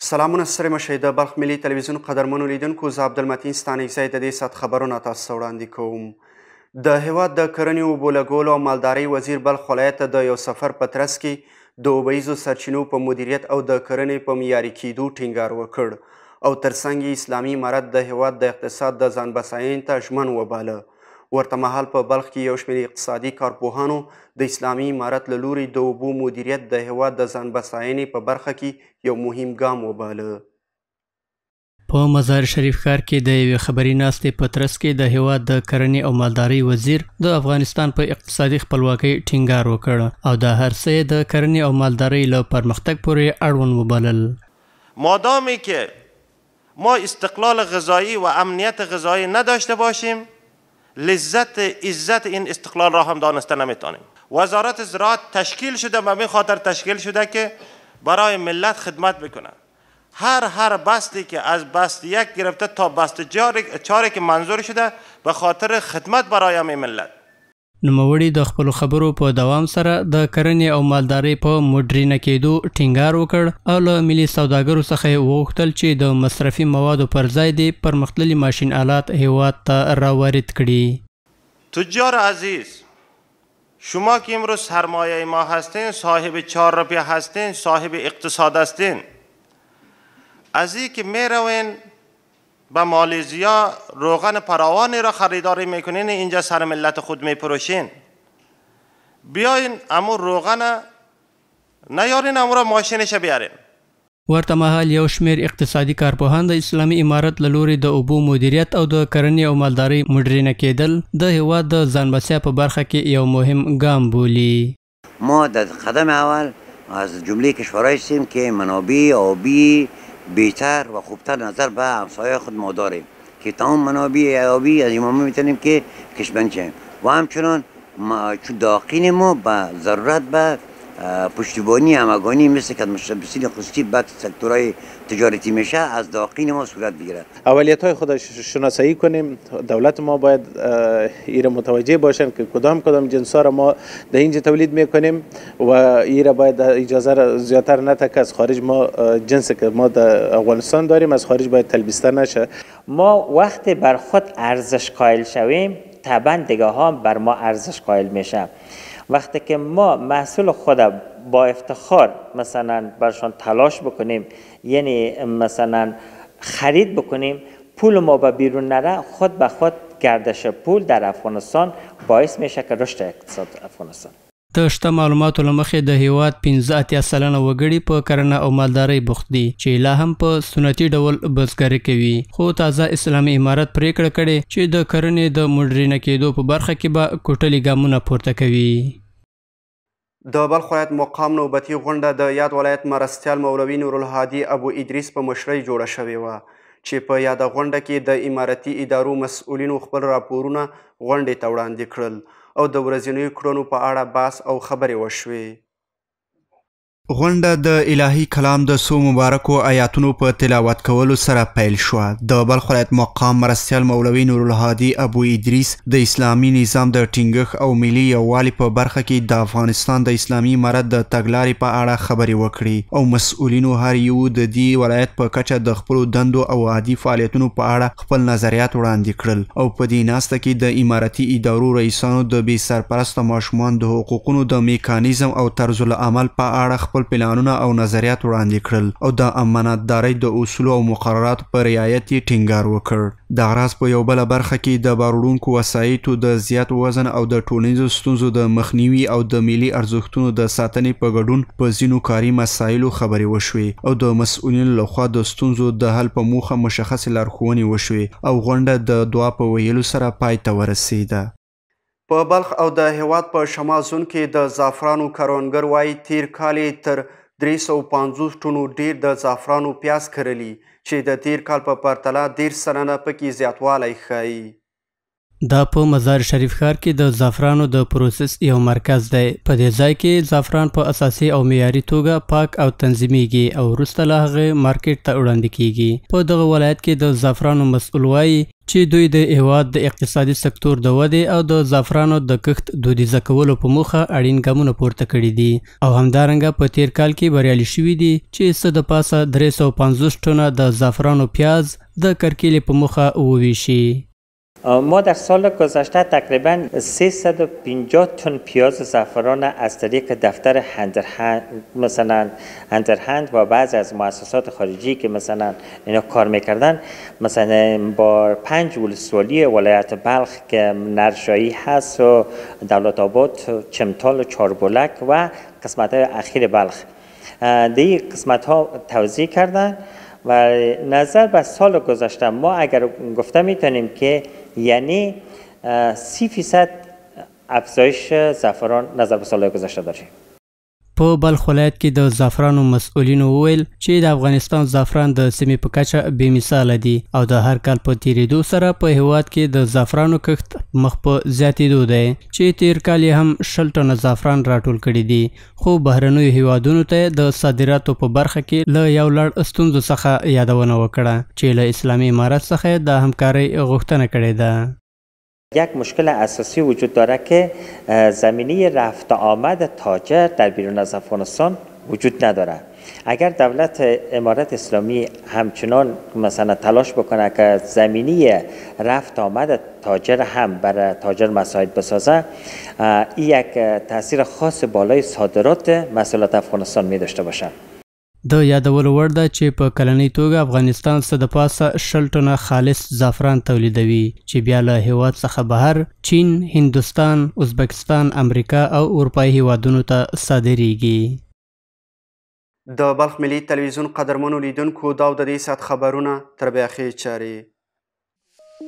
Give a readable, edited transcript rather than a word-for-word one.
سلامونه ستړي مشئ د بلخ ملي تلویزیون قدرمنو لیدونکو زه عبدالمتین ستانکزی د دې ساعت خبرونه تاسو ته وړاندې کوم. د هیواد د کرنې اوبو لګولو او مالدارۍ وزیر بلخ ولایت ته د یو سفر په ترڅ کې د اوبهیزو سرچینو په مدیریت او د کرنې په معیاري کیدو ټینګار وکړ او ترڅنګ یې اسلامي امارت د هیواد د اقتصاد د ځان بساینې ته ژمن وباله. ورته مهال په بلخ کې یو شمېر اقتصادي کارپوهانو د اسلامي امارت له لوري د اوبو مدیریت د هیواد د ځان بساینې په برخه کې یو مهم ګام وباله. په مزار شریف ښار کې د یوې خبري ناستې په ترڅ کې د هیواد د کرنې او مالدارۍ وزیر د افغانستان په اقتصادي خپلواکۍ ټینګار وکړ او دا هر څه د کرنې او مالدارۍ له پرمختګ پورې اړوند وبلل. مادامی که ما استقلال غذایی و امنیت غذایی نداشته باشیم لذت عزت این استقلال را هم دانسته نمیتونیم. وزارت زراعت تشکیل شده به این خاطر تشکیل شده که برای ملت خدمت بکنه. هر بستی که از بست یک گرفته تا بست چاری که منظور شده به خاطر خدمت برای همه ملت. نوموړي د خپلو خبرو په دوام سره د کرنې او مالدارۍ په مډرنه کېدو ټینګار وکړ او له ملي سوداګرو څخه یې وغوښتل چې د مصرفي موادو پر ځای د پرمختللي ماشین آلات هیواد ته راوارد کړي. تجار عزیز، شما که امروز سرمایه ما هستین، صاحب 4 روپیه هستین، صاحب اقتصاد هستین، از این که می روین به مالزیا روغن فراوانی را خریداری میکنین، اینجا سر ملت خود میپروشین. بیاین امو روغن نیارین، امو را ماشینش بیارین. ورته مهال یو شمېر اقتصادي کارپوهان د اسلامي امارت له لوري د اوبو مدیریت او د کرنې او مالدارۍ مډرنه کېدل د هیواد د ځانبسیا په برخه کې یو مهم ګام بولي. ما در قدم اول از جمله کشورهایی هستیم که منابع آبی بهتر و خوبتر نظر به همسایه خود ما داریم که تمام منابع آبی از ما میتونیم که کشمکش کنیم و همچنان چون داخل ما به ضرورت به پشتیبانی همگانی مثل که مشتبسین خصوصی به سکتورهای تجارتی میشه از داخل ما صورت بگیرد. اولیت های خود شناسایی کنیم. دولت ما باید ایره متوجه باشن که کدام جنس ها را ما در اینجا تولید میکنیم و ایره باید اجازه را زیادتر نده که از خارج ما جنس که ما در افغانستان داریم از خارج باید تلبیسته نشه. ما وقتی بر خود ارزش قائل شویم طبعا دیگه ها بر ما ارزش قائل میشه. وقتی که ما محصول خود با افتخار مثلا برشان تلاش بکنیم، یعنی مثلا خرید بکنیم، پول ما به بیرون نره، خود به خود گردش پول در افغانستان باعث میشه که رشد اقتصاد افغانستان. د شته معلوماتو له مخې د هیواد 15 سلنه وګړي په کرنه او مالدارۍ بوخت دي چې لا هم په سنتي ډول بزګري کوي. خو تازه اسلامي امارت پریکړه کړې چې د کرنې د مډرنه کېدو په برخه کې به کوټلي ګامونه پورته کوي. د بلخ ولایت مقام نوبتي غونډه د یاد ولایت مرستیال مولوي نورالهادي ابو ادریس په مشرۍ جوړه شوې وه چې په یاده غونډه کې د امارتي ادارو مسؤلینو خپل راپورونه غونډې ته وړاندې کړل او د ورځنیو کړنو په اړه بحث او خبرې وشوې. غونډه د الهي کلام د څو مبارکو آیاتونو په تلاوت کولو سره پیل شوه. د بلخ ولایت مقام مرستیال مولوي نورالهادي ابو ادریس د اسلامي نظام د ټینګښت او ملي یووالي په برخه کې د افغانستان د اسلامي امارت د تګلارې په اړه خبرې وکړې او مسؤلینو هر یو د دې ولایت په کچه د خپلو دندو او عادي فعالیتونو په اړه خپل نظریات وړاندې کړل او په دې ناسته کې د امارتي ادارو رئیسانو د بې سرپرسته ماشومان د حقوقونو د میکانیزم او طرز العمل په اړه خپل پلانونه او نظریات وړاندې کړل او د امانتدارۍ د اصولو او مقرراتو په رعایت یې ټینګار وکړ. د راز په یو بله برخه کې د باروړونکو وسایطو د زیات وزن او د ټولنیزو ستونزو د مخنیوي او د ملي ارزښتونو د ساتنې په ګډون په ځینو کاري مسایلو خبرې وشوې او د مسؤلینو لخوا د ستونزو د حل په موخه مشخصې لارښوونې وشوې او غونډه د دعا په ویلو سره پای ته ورسېده. په بلخ او د هیواد په شمال زون کې د زعفرانو کروندګر وایي تیر کال یې تر 350 ټنو ډیر د زعفرانو پیاز کرلي چې د تیر کال په پرتله 10 سلنه پکې زیاتوالی ښایي. دا په مزار شریف ښار کې د زعفرانو د پروسس یو مرکز دی. په دې ځای کې زعفران په اساسي او معیاري توګه پاک او تنظیمیږي او وروسته له هغې مارکیټ ته وړاندې کیږي. په دغه ولایت کې د زعفرانو مسؤل وایي چې دوی د هیواد د اقتصادي سکتور د ودې او د زعفرانو د کښت دودیزه کولو په موخه اړین ګامونه پورته کړي دي او همدارنګه په تیر کال کې بریالي شوي دي چې څه د پاسه 350 ټنه د زعفرانو پیاز د کرکیلې په موخه وویشي. ما در سال گذشته تقریبا 350 تن پیاز زعفران از طریق دفتر مثلا هندرهند و بعضی از مؤسسات خارجی که مثلا اینا کار میکردن مثلا با 5 ولسوالی ولایت بلخ که نرشایی هست و دولت آباد، چمتال و چاربلک و قسمت های اخیر بلخ دیگه قسمت ها توزیع کردن و نظر به سال گذشته ما اگر گفته میتونیم که یعنی 30% افزایش زعفران نظر به سال گذشته داریم. په بلخ ولایت کې د زعفرانو مسؤلینو وویل چې د افغانستان زعفران د سیمې په کچه بې مثاله دي او د هر کال په تیریدو سره په هیواد کې د زعفرانو کښت مخ په زیاتېدو دی چې تیر کال یې هم 20 ټنه زعفران راټول کړي دي خو بهرنیو هیوادونو ته د صادراتو په برخه کې له یو لړ ستونزو څخه یادونه وکړه چې له اسلامي امارت څخه د همکارۍ غوښتنه کړې ده. یک مشکل اساسی وجود داره که زمینه رفت آمد تاجر در بیرون از افغانستان وجود نداره. اگر دولت امارت اسلامی همچنان مثلا تلاش بکنه که زمینه رفت آمد تاجر هم برای تاجر مساعد بسازه این یک تاثیر خاص بالای صادرات محصولات افغانستان می داشته باشه. د یادولو وړ ده چې په کلنۍ توګه افغانستان څه د پاسه 20 ټنه خالص زعفران تولیدوي چې بیا له هیواد څخه بهر چین، هندوستان، ازبکستان، امریکا او اروپایي هیوادونو ته صادریږي. د بلخ ملي تلویزیون قدرمنو لیدونکو دا د دې ساعت خبرونه تر بیاخې چارې